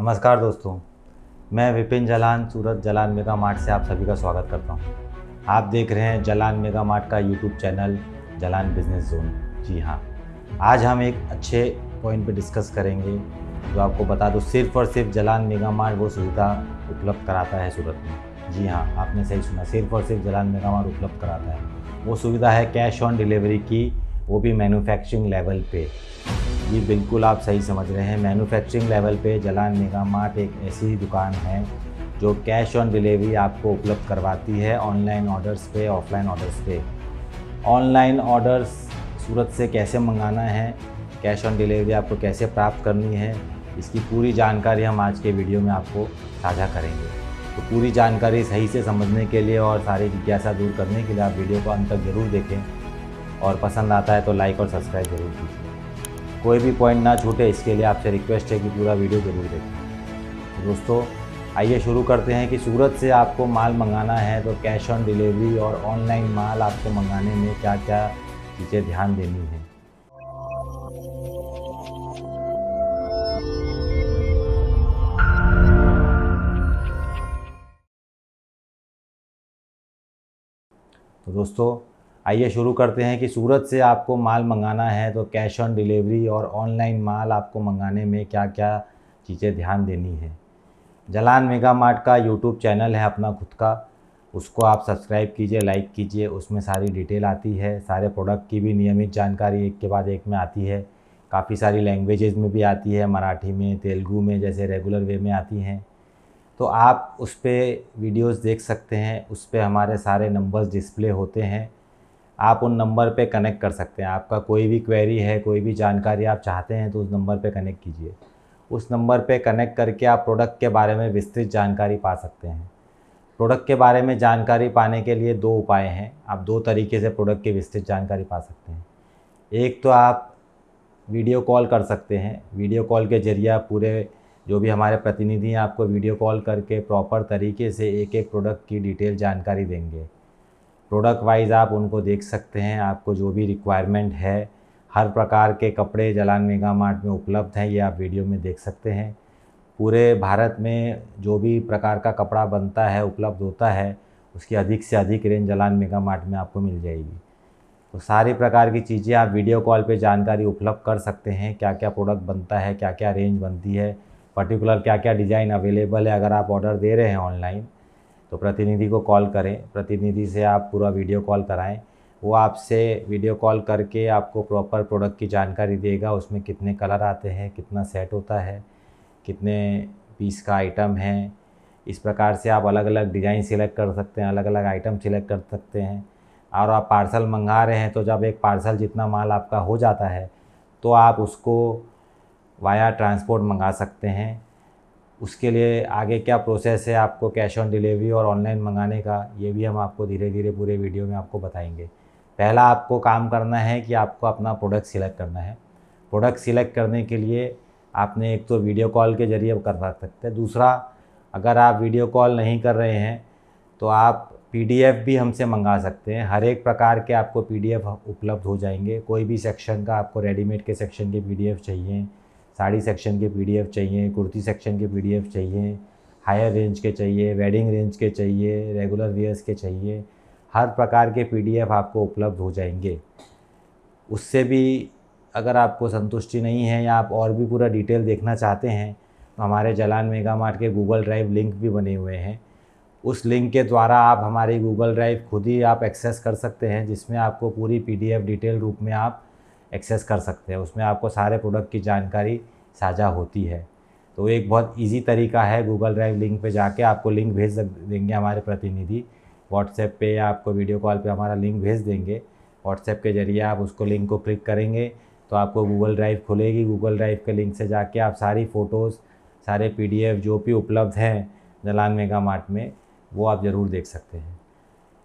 नमस्कार दोस्तों, मैं विपिन जलान सूरत जलान मेगा मार्ट से आप सभी का स्वागत करता हूं। आप देख रहे हैं जलान मेगा मार्ट का YouTube channel Jalan business zone. जी हाँ, आज हम एक अच्छे पॉइंट पे डिस्कस करेंगे जो आपको बता दूं, सिर्फ और सिर्फ जलान मेगा मार्ट वो सुविधा उपलब्ध कराता है सूरत में। जी हाँ, आपने सही सुना, सिर्फ और सिर्फ जलान मेगा मार्ट उपलब्ध कराता है। वो सुविधा है कैश ऑन डिलीवरी की, वो भी मैन्युफैक्चरिंग लेवल पे। जी बिल्कुल, आप सही समझ रहे हैं। मैन्युफैक्चरिंग लेवल पे जलान मेगा मार्ट एक ऐसी दुकान है जो कैश ऑन डिलीवरी आपको उपलब्ध करवाती है, ऑनलाइन ऑर्डर्स पे, ऑफलाइन ऑर्डर्स पे। ऑनलाइन ऑर्डर्स सूरत से कैसे मंगाना है, कैश ऑन डिलीवरी आपको कैसे प्राप्त करनी है, इसकी पूरी जानकारी हम आज के वीडियो में आपको साझा करेंगे। तो पूरी जानकारी सही से समझने के लिए और सारी जिज्ञासा दूर करने के लिए आप वीडियो को अंत तक ज़रूर देखें और पसंद आता है तो लाइक और सब्सक्राइब ज़रूर कीजिए। कोई भी पॉइंट ना छूटे, इसके लिए आपसे रिक्वेस्ट है कि पूरा वीडियो ज़रूर देखें। तो दोस्तों, आइए शुरू करते हैं कि सूरत से आपको माल मंगाना है तो कैश ऑन डिलीवरी और ऑनलाइन माल आपको मंगाने में क्या क्या चीज़ें ध्यान देनी है। तो दोस्तों, आइए शुरू करते हैं कि सूरत से आपको माल मंगाना है तो कैश ऑन डिलीवरी और ऑनलाइन माल आपको मंगाने में क्या क्या चीज़ें ध्यान देनी है। जलान मेगा मार्ट का यूट्यूब चैनल है अपना खुद का, उसको आप सब्सक्राइब कीजिए, लाइक कीजिए। उसमें सारी डिटेल आती है, सारे प्रोडक्ट की भी नियमित जानकारी एक के बाद एक में आती है। काफ़ी सारी लैंग्वेजेस में भी आती है, मराठी में, तेलुगु में, जैसे रेगुलर वे में आती हैं। तो आप उस पर वीडियोस देख सकते हैं। उस पर हमारे सारे नंबर्स डिस्प्ले होते हैं, आप उन नंबर पे कनेक्ट कर सकते हैं। आपका कोई भी क्वेरी है, कोई भी जानकारी आप चाहते हैं तो उस नंबर पे कनेक्ट कीजिए। उस नंबर पे कनेक्ट करके आप प्रोडक्ट के बारे में विस्तृत जानकारी पा सकते हैं। प्रोडक्ट के बारे में जानकारी पाने के लिए दो उपाय हैं। आप दो तरीके से प्रोडक्ट की विस्तृत जानकारी पा सकते हैं। एक तो आप वीडियो कॉल कर सकते हैं। वीडियो कॉल के ज़रिए आप पूरे जो भी हमारे प्रतिनिधि हैं आपको वीडियो कॉल करके प्रॉपर तरीके से एक एक प्रोडक्ट की डिटेल जानकारी देंगे। प्रोडक्ट वाइज आप उनको देख सकते हैं। आपको जो भी रिक्वायरमेंट है, हर प्रकार के कपड़े जलान मेगा मार्ट में उपलब्ध हैं, ये आप वीडियो में देख सकते हैं। पूरे भारत में जो भी प्रकार का कपड़ा बनता है, उपलब्ध होता है, उसकी अधिक से अधिक रेंज जलान मेगा मार्ट में आपको मिल जाएगी। तो सारी प्रकार की चीज़ें आप वीडियो कॉल पे जानकारी उपलब्ध कर सकते हैं। क्या क्या प्रोडक्ट बनता है, क्या क्या रेंज बनती है, पर्टिकुलर क्या क्या डिज़ाइन अवेलेबल है। अगर आप ऑर्डर दे रहे हैं ऑनलाइन तो प्रतिनिधि को कॉल करें, प्रतिनिधि से आप पूरा वीडियो कॉल कराएं। वो आपसे वीडियो कॉल करके आपको प्रॉपर प्रोडक्ट की जानकारी देगा। उसमें कितने कलर आते हैं, कितना सेट होता है, कितने पीस का आइटम है। इस प्रकार से आप अलग अलग डिज़ाइन सिलेक्ट कर सकते हैं, अलग अलग आइटम सिलेक्ट कर सकते हैं। और आप पार्सल मंगा रहे हैं तो जब एक पार्सल जितना माल आपका हो जाता है तो आप उसको वाया ट्रांसपोर्ट मंगा सकते हैं। उसके लिए आगे क्या प्रोसेस है आपको कैश ऑन डिलीवरी और ऑनलाइन मंगाने का, ये भी हम आपको धीरे धीरे पूरे वीडियो में आपको बताएंगे। पहला आपको काम करना है कि आपको अपना प्रोडक्ट सिलेक्ट करना है। प्रोडक्ट सिलेक्ट करने के लिए आपने एक तो वीडियो कॉल के ज़रिए कर सकते हैं। दूसरा, अगर आप वीडियो कॉल नहीं कर रहे हैं तो आप पीडीएफ भी हमसे मंगा सकते हैं। हर एक प्रकार के आपको पीडीएफ उपलब्ध हो जाएंगे। कोई भी सेक्शन का आपको रेडीमेड के सेक्शन के पीडीएफ चाहिए, साड़ी सेक्शन के पीडीएफ चाहिए, कुर्ती सेक्शन के पीडीएफ चाहिए, हायर रेंज के चाहिए, वेडिंग रेंज के चाहिए, रेगुलर वेयर्स के चाहिए, हर प्रकार के पीडीएफ आपको उपलब्ध हो जाएंगे। उससे भी अगर आपको संतुष्टि नहीं है या आप और भी पूरा डिटेल देखना चाहते हैं तो हमारे जलान मेगा मार्ट के गूगल ड्राइव लिंक भी बने हुए हैं। उस लिंक के द्वारा आप हमारी गूगल ड्राइव खुद ही आप एक्सेस कर सकते हैं, जिसमें आपको पूरी पीडीएफ डिटेल रूप में आप एक्सेस कर सकते हैं। उसमें आपको सारे प्रोडक्ट की जानकारी साझा होती है। तो एक बहुत इजी तरीका है, गूगल ड्राइव लिंक पे जाके आपको लिंक भेज देंगे हमारे प्रतिनिधि। व्हाट्सएप पे या आपको वीडियो कॉल पे हमारा लिंक भेज देंगे। व्हाट्सएप के ज़रिए आप उसको लिंक को क्लिक करेंगे तो आपको गूगल ड्राइव खुलेगी। गूगल ड्राइव के लिंक से जाके आप सारी फ़ोटोज़, सारे पीडीएफ जो भी उपलब्ध हैं जलान मेगा मार्ट में, वो आप ज़रूर देख सकते हैं।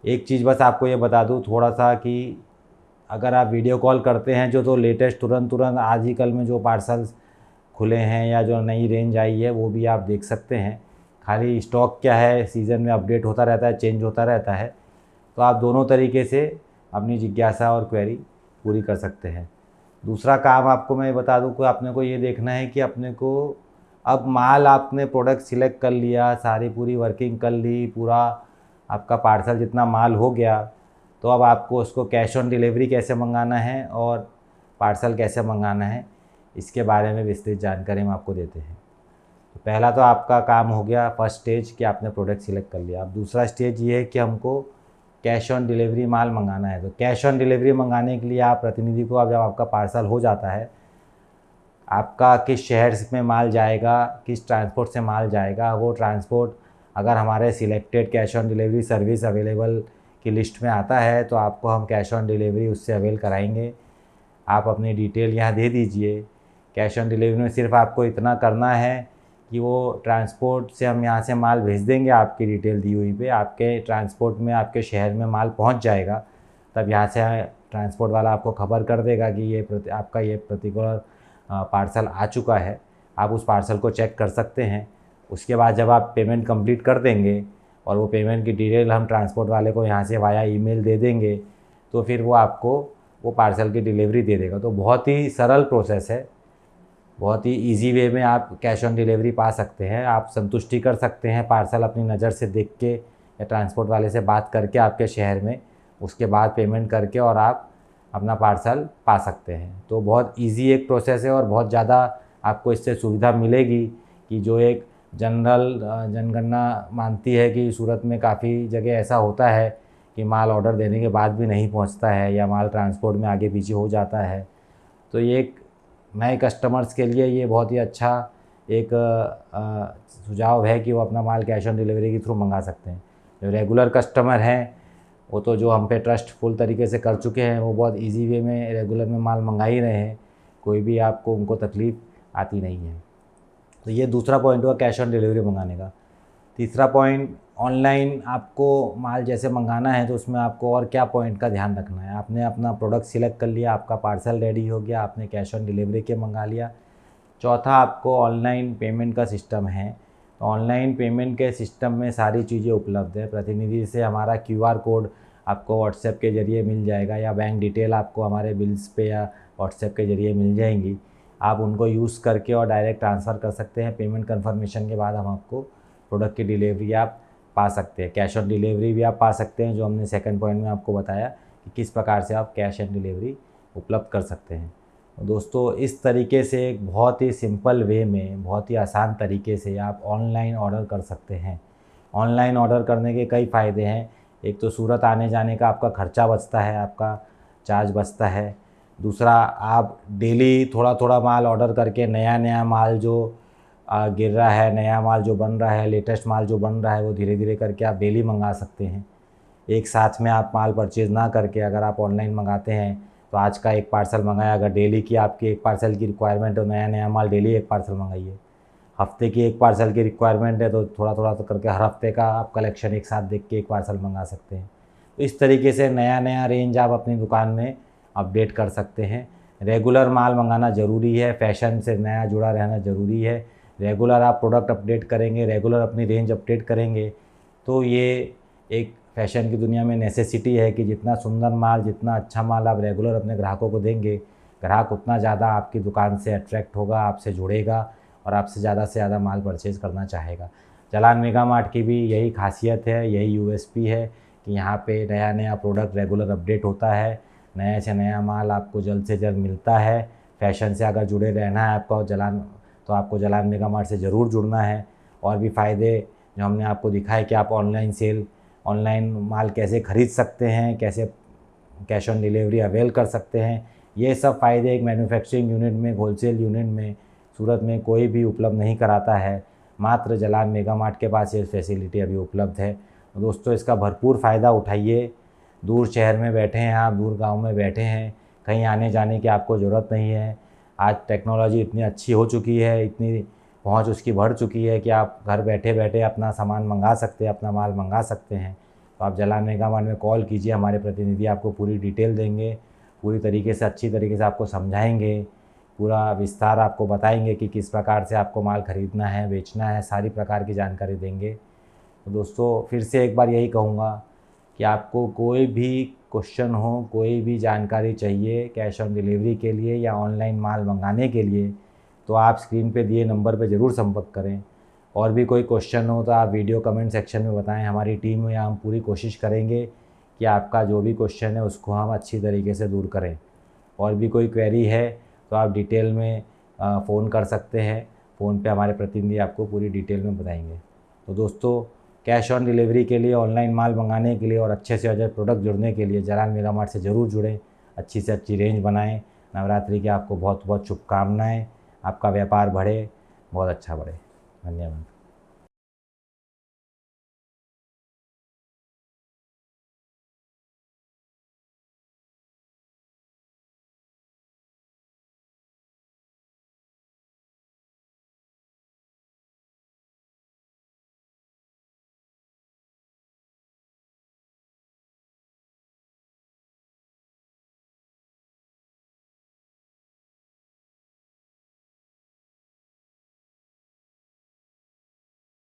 एक चीज़ बस आपको ये बता दूँ थोड़ा सा कि अगर आप वीडियो कॉल करते हैं जो, तो लेटेस्ट तुरंत आज ही कल में जो पार्सल्स खुले हैं या जो नई रेंज आई है वो भी आप देख सकते हैं। खाली स्टॉक क्या है, सीज़न में अपडेट होता रहता है, चेंज होता रहता है। तो आप दोनों तरीके से अपनी जिज्ञासा और क्वेरी पूरी कर सकते हैं। दूसरा काम आपको मैं बता दूं कि आपने को ये देखना है कि अपने को अब माल आपने प्रोडक्ट सिलेक्ट कर लिया, सारी पूरी वर्किंग कर ली, पूरा आपका पार्सल जितना माल हो गया, तो अब आपको उसको कैश ऑन डिलीवरी कैसे मंगाना है और पार्सल कैसे मंगाना है, इसके बारे में विस्तृत जानकारी हम आपको देते हैं। तो पहला तो आपका काम हो गया, फर्स्ट स्टेज कि आपने प्रोडक्ट सिलेक्ट कर लिया। अब दूसरा स्टेज ये है कि हमको कैश ऑन डिलीवरी माल मंगाना है। तो कैश ऑन डिलीवरी मंगाने के लिए आप प्रतिनिधि को, अब जब आपका पार्सल हो जाता है, आपका किस शहर में माल जाएगा, किस ट्रांसपोर्ट से माल जाएगा, वो ट्रांसपोर्ट अगर हमारे selected cash on delivery service available की लिस्ट में आता है तो आपको हम कैश ऑन डिलीवरी उससे अवेल कराएंगे। आप अपनी डिटेल यहाँ दे दीजिए। कैश ऑन डिलीवरी में सिर्फ आपको इतना करना है कि वो ट्रांसपोर्ट से हम यहाँ से माल भेज देंगे, आपकी डिटेल दी हुई पे आपके ट्रांसपोर्ट में आपके शहर में माल पहुँच जाएगा। तब यहाँ से ट्रांसपोर्ट वाला आपको खबर कर देगा कि ये आपका ये पर्टिकुलर पार्सल आ चुका है। आप उस पार्सल को चेक कर सकते हैं। उसके बाद जब आप पेमेंट कंप्लीट कर देंगे और वो पेमेंट की डिटेल हम ट्रांसपोर्ट वाले को यहाँ से वाया ईमेल दे देंगे, तो फिर वो आपको वो पार्सल की डिलीवरी दे देगा। तो बहुत ही सरल प्रोसेस है, बहुत ही इजी वे में आप कैश ऑन डिलीवरी पा सकते हैं। आप संतुष्टि कर सकते हैं पार्सल अपनी नज़र से देख के या ट्रांसपोर्ट वाले से बात करके आपके शहर में, उसके बाद पेमेंट करके और आप अपना पार्सल पा सकते हैं। तो बहुत इजी एक प्रोसेस है और बहुत ज़्यादा आपको इससे सुविधा मिलेगी कि जो एक जनरल जनगणना मानती है कि सूरत में काफ़ी जगह ऐसा होता है कि माल ऑर्डर देने के बाद भी नहीं पहुंचता है या माल ट्रांसपोर्ट में आगे पीछे हो जाता है। तो ये एक नए कस्टमर्स के लिए ये बहुत ही अच्छा एक सुझाव है कि वो अपना माल कैश ऑन डिलीवरी के थ्रू मंगा सकते हैं। जो रेगुलर कस्टमर हैं वो तो जो हम पे ट्रस्ट फुल तरीके से कर चुके हैं, वो बहुत इजी वे में रेगुलर में माल मंगा ही रहे हैं, कोई भी आपको उनको तकलीफ़ आती नहीं है। तो ये दूसरा पॉइंट हुआ कैश ऑन डिलीवरी मंगाने का। तीसरा पॉइंट, ऑनलाइन आपको माल जैसे मंगाना है तो उसमें आपको और क्या पॉइंट का ध्यान रखना है। आपने अपना प्रोडक्ट सिलेक्ट कर लिया, आपका पार्सल रेडी हो गया, आपने कैश ऑन डिलीवरी के मंगा लिया। चौथा, आपको ऑनलाइन पेमेंट का सिस्टम है। तो ऑनलाइन पेमेंट के सिस्टम में सारी चीज़ें उपलब्ध है। प्रतिनिधि से हमारा QR कोड आपको व्हाट्सएप के ज़रिए मिल जाएगा या बैंक डिटेल आपको हमारे बिल्स पे या व्हाट्सएप के ज़रिए मिल जाएंगी। आप उनको यूज़ करके और डायरेक्ट ट्रांसफ़र कर सकते हैं। पेमेंट कन्फर्मेशन के बाद हम आपको प्रोडक्ट की डिलीवरी आप पा सकते हैं। कैश ऑन डिलीवरी भी आप पा सकते हैं, जो हमने सेकंड पॉइंट में आपको बताया कि किस प्रकार से आप कैश ऑन डिलीवरी उपलब्ध कर सकते हैं। तो दोस्तों, इस तरीके से एक बहुत ही सिंपल वे में, बहुत ही आसान तरीके से आप ऑनलाइन ऑर्डर कर सकते हैं। ऑनलाइन ऑर्डर करने के कई फ़ायदे हैं। एक तो सूरत आने जाने का आपका खर्चा बचता है, आपका चार्ज बचता है। दूसरा, आप डेली थोड़ा थोड़ा माल ऑर्डर करके नया नया माल जो गिर रहा है, नया माल जो बन रहा है, लेटेस्ट माल जो बन रहा है, वो धीरे धीरे करके आप डेली मंगा सकते हैं। एक साथ में आप माल परचेज़ ना करके अगर आप ऑनलाइन मंगाते हैं तो आज का एक पार्सल मंगाया, अगर डेली की आपकी एक पार्सल की रिक्वायरमेंट हो, नया नया माल डेली एक पार्सल मंगाइए। हफ्ते की एक पार्सल की रिक्वायरमेंट है तो थोड़ा थोड़ा तो करके हर हफ्ते का आप कलेक्शन एक साथ देख के एक पार्सल मंगा सकते हैं। तो इस तरीके से नया नया रेंज आप अपनी दुकान में अपडेट कर सकते हैं। रेगुलर माल मंगाना ज़रूरी है, फैशन से नया जुड़ा रहना ज़रूरी है। रेगुलर आप प्रोडक्ट अपडेट करेंगे, रेगुलर अपनी रेंज अपडेट करेंगे, तो ये एक फ़ैशन की दुनिया में नेसेसिटी है कि जितना सुंदर माल, जितना अच्छा माल आप रेगुलर अपने ग्राहकों को देंगे, ग्राहक उतना ज़्यादा आपकी दुकान से अट्रैक्ट होगा, आपसे जुड़ेगा और आपसे ज़्यादा से ज़्यादा माल परचेज़ करना चाहेगा। जालान मेगा मार्ट की भी यही खासियत है, यही USP है कि यहाँ पे नया नया प्रोडक्ट रेगुलर अपडेट होता है, नया से नया माल आपको जल्द से जल्द मिलता है। फ़ैशन से अगर जुड़े रहना है आपको तो आपको जालान मेगा मार्ट से ज़रूर जुड़ना है। और भी फ़ायदे जो हमने आपको दिखाए कि आप ऑनलाइन माल कैसे ख़रीद सकते हैं, कैसे कैश ऑन डिलीवरी अवेल कर सकते हैं, ये सब फ़ायदे एक मैन्युफैक्चरिंग यूनिट में, होलसेल यूनिट में सूरत में कोई भी उपलब्ध नहीं कराता है। मात्र जालान मेगा मार्ट के पास ये फैसिलिटी अभी उपलब्ध है। तो दोस्तों, इसका भरपूर फ़ायदा उठाइए। दूर शहर में बैठे हैं आप, दूर गांव में बैठे हैं, कहीं आने जाने की आपको ज़रूरत नहीं है। आज टेक्नोलॉजी इतनी अच्छी हो चुकी है, इतनी पहुंच उसकी बढ़ चुकी है कि आप घर बैठे बैठे अपना सामान मंगा सकते हैं, अपना माल मंगा सकते हैं। तो आप जालान मेगा मार्ट में कॉल कीजिए, हमारे प्रतिनिधि आपको पूरी डिटेल देंगे, पूरी तरीके से अच्छी तरीके से आपको समझाएंगे, पूरा विस्तार आपको बताएंगे कि किस प्रकार से आपको माल ख़रीदना है, बेचना है, सारी प्रकार की जानकारी देंगे। तो दोस्तों, फिर से एक बार यही कहूँगा कि आपको कोई भी क्वेश्चन हो, कोई भी जानकारी चाहिए कैश ऑन डिलीवरी के लिए या ऑनलाइन माल मंगाने के लिए, तो आप स्क्रीन पे दिए नंबर पे ज़रूर संपर्क करें। और भी कोई क्वेश्चन हो तो आप वीडियो कमेंट सेक्शन में बताएं। हमारी टीम या हम पूरी कोशिश करेंगे कि आपका जो भी क्वेश्चन है उसको हम अच्छी तरीके से दूर करें। और भी कोई क्वेरी है तो आप डिटेल में फ़ोन कर सकते हैं। फ़ोन पे हमारे प्रतिनिधि आपको पूरी डिटेल में बताएंगे। तो दोस्तों, कैश ऑन डिलीवरी के लिए, ऑनलाइन माल मंगाने के लिए और अच्छे से अच्छे प्रोडक्ट जुड़ने के लिए जलाल मेगा मार्ट से ज़रूर जुड़ें। अच्छी से अच्छी रेंज बनाएं। नवरात्रि की आपको बहुत बहुत शुभकामनाएं। आपका व्यापार बढ़े, बहुत अच्छा बढ़े। धन्यवाद।